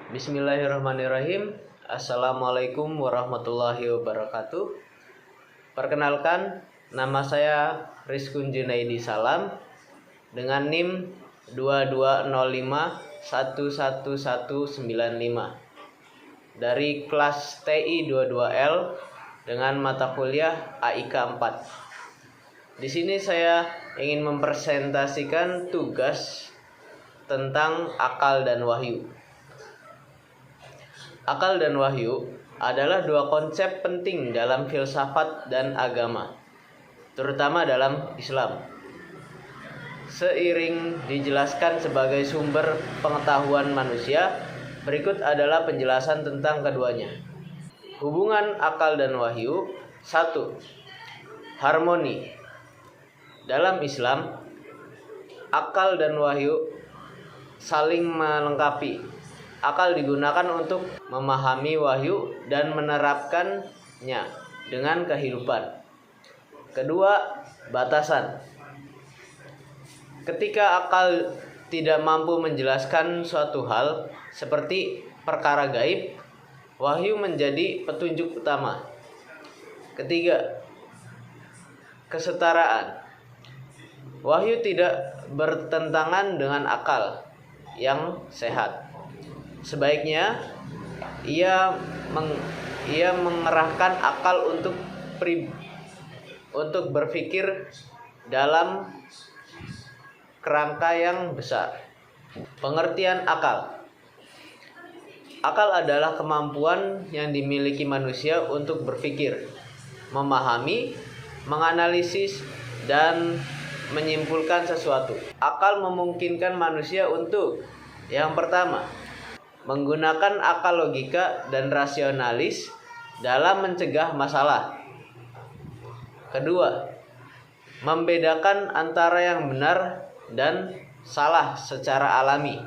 Bismillahirrahmanirrahim. Assalamualaikum warahmatullahi wabarakatuh. Perkenalkan, nama saya Rizkun Junaidi Salam dengan NIM 2205111195 dari kelas TI 22L dengan mata kuliah AIK 4. Di sini saya ingin mempresentasikan tugas tentang akal dan wahyu. Akal dan wahyu adalah dua konsep penting dalam filsafat dan agama, terutama dalam Islam. Seiring dijelaskan sebagai sumber pengetahuan manusia, berikut adalah penjelasan tentang keduanya. Hubungan akal dan wahyu. 1. Harmoni. Dalam Islam, akal dan wahyu saling melengkapi. Akal digunakan untuk memahami wahyu dan menerapkannya dengan kehidupan. Kedua, batasan. Ketika akal tidak mampu menjelaskan suatu hal seperti perkara gaib, wahyu menjadi petunjuk utama. Ketiga, kesetaraan. Wahyu tidak bertentangan dengan akal yang sehat. Sebaiknya ia mengerahkan akal untuk berpikir dalam kerangka yang besar. Pengertian akal. Akal adalah kemampuan yang dimiliki manusia untuk berpikir, memahami, menganalisis, dan menyimpulkan sesuatu. Akal memungkinkan manusia untuk yang pertama, menggunakan akal logika dan rasionalis dalam mencegah masalah. Kedua, membedakan antara yang benar dan salah secara alami.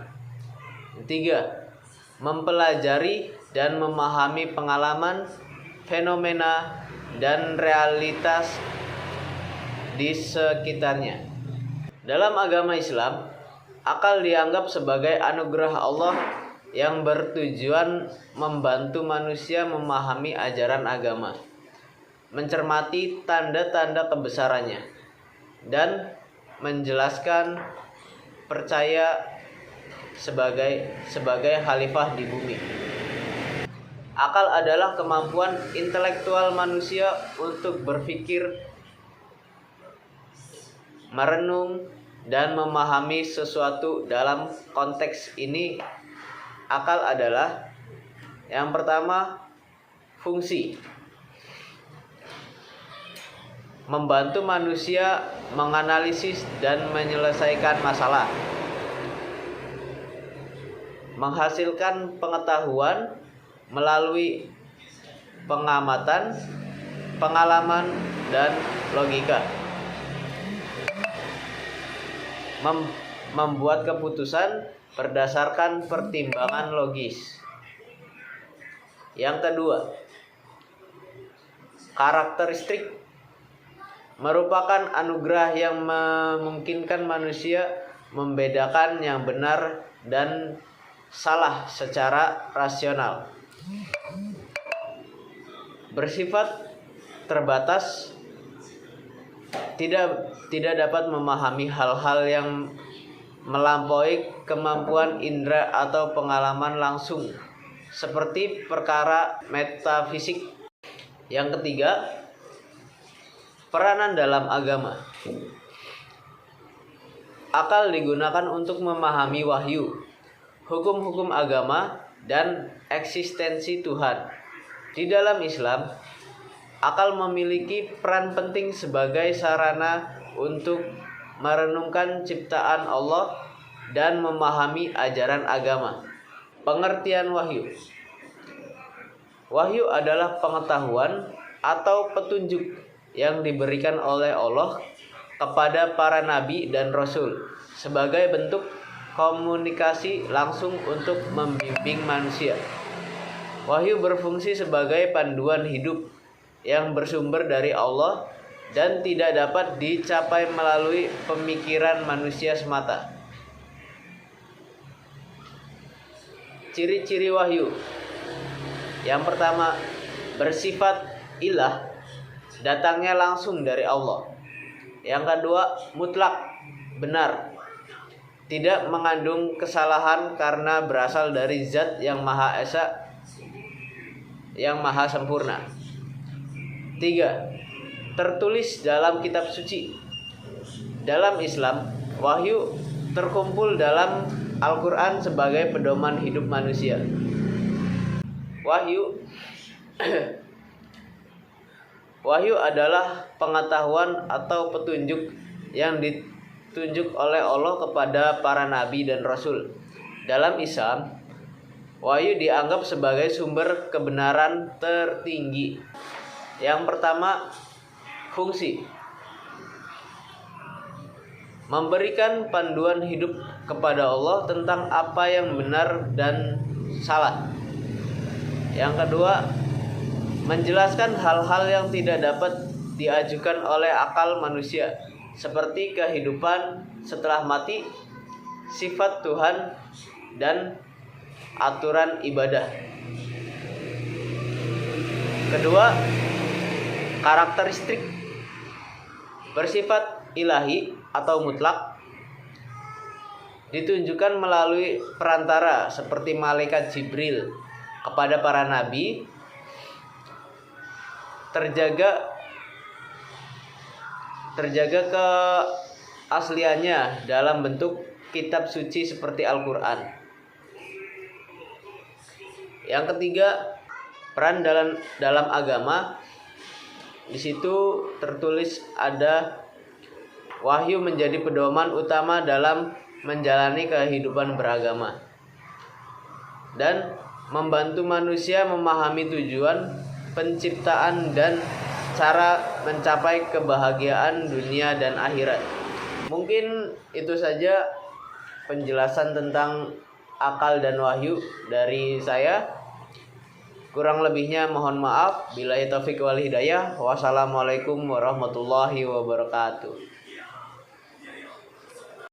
Ketiga, mempelajari dan memahami pengalaman, fenomena, dan realitas di sekitarnya. Dalam agama Islam, akal dianggap sebagai anugerah Allah yang bertujuan membantu manusia memahami ajaran agama, mencermati tanda-tanda kebesarannya, dan menjelaskan percaya sebagai khalifah di bumi. Akal adalah kemampuan intelektual manusia untuk berpikir, merenung, dan memahami sesuatu. Dalam konteks ini, akal adalah yang pertama, fungsi. Membantu manusia menganalisis dan menyelesaikan masalah. Menghasilkan pengetahuan melalui pengamatan, pengalaman, dan logika. Membuat keputusan berdasarkan pertimbangan logis. Yang kedua, karakteristik merupakan anugerah yang memungkinkan manusia membedakan yang benar dan salah secara rasional. Bersifat terbatas, tidak dapat memahami hal-hal yang melampaui kemampuan indera atau pengalaman langsung, seperti perkara metafisik. Yang ketiga, peranan dalam agama. Akal digunakan untuk memahami wahyu, hukum-hukum agama, dan eksistensi Tuhan. Di dalam Islam, akal memiliki peran penting sebagai sarana untuk merenungkan ciptaan Allah dan memahami ajaran agama. Pengertian wahyu. Wahyu adalah pengetahuan atau petunjuk yang diberikan oleh Allah kepada para nabi dan rasul sebagai bentuk komunikasi langsung untuk membimbing manusia. Wahyu berfungsi sebagai panduan hidup yang bersumber dari Allah dan tidak dapat dicapai melalui pemikiran manusia semata. ciri-ciri wahyu. Yang pertama, bersifat ilah, datangnya langsung dari Allah. Yang kedua, mutlak, benar, tidak mengandung kesalahan karena berasal dari Zat yang Maha Esa, yang Maha Sempurna. 3. Tertulis dalam kitab suci. Dalam Islam, wahyu terkumpul dalam Al-Quran sebagai pedoman hidup manusia. Wahyu adalah pengetahuan atau petunjuk yang ditunjuk oleh Allah kepada para nabi dan rasul. Dalam Islam, wahyu dianggap sebagai sumber kebenaran tertinggi. Yang pertama, fungsi. Memberikan panduan hidup kepada Allah tentang apa yang benar dan salah. Yang kedua, menjelaskan hal-hal yang tidak dapat diajukan oleh akal manusia, seperti kehidupan setelah mati, sifat Tuhan, dan aturan ibadah. Kedua, karakteristik. Bersifat ilahi atau mutlak, ditunjukkan melalui perantara seperti malaikat Jibril kepada para nabi, terjaga keasliannya dalam bentuk kitab suci seperti Al-Quran. Yang ketiga, peran dalam agama. Di situ tertulis ada wahyu menjadi pedoman utama dalam menjalani kehidupan beragama dan membantu manusia memahami tujuan penciptaan dan cara mencapai kebahagiaan dunia dan akhirat. Mungkin itu saja penjelasan tentang akal dan wahyu dari saya. Kurang lebihnya mohon maaf. Billahi taufik wal hidayah. Wassalamualaikum warahmatullahi wabarakatuh.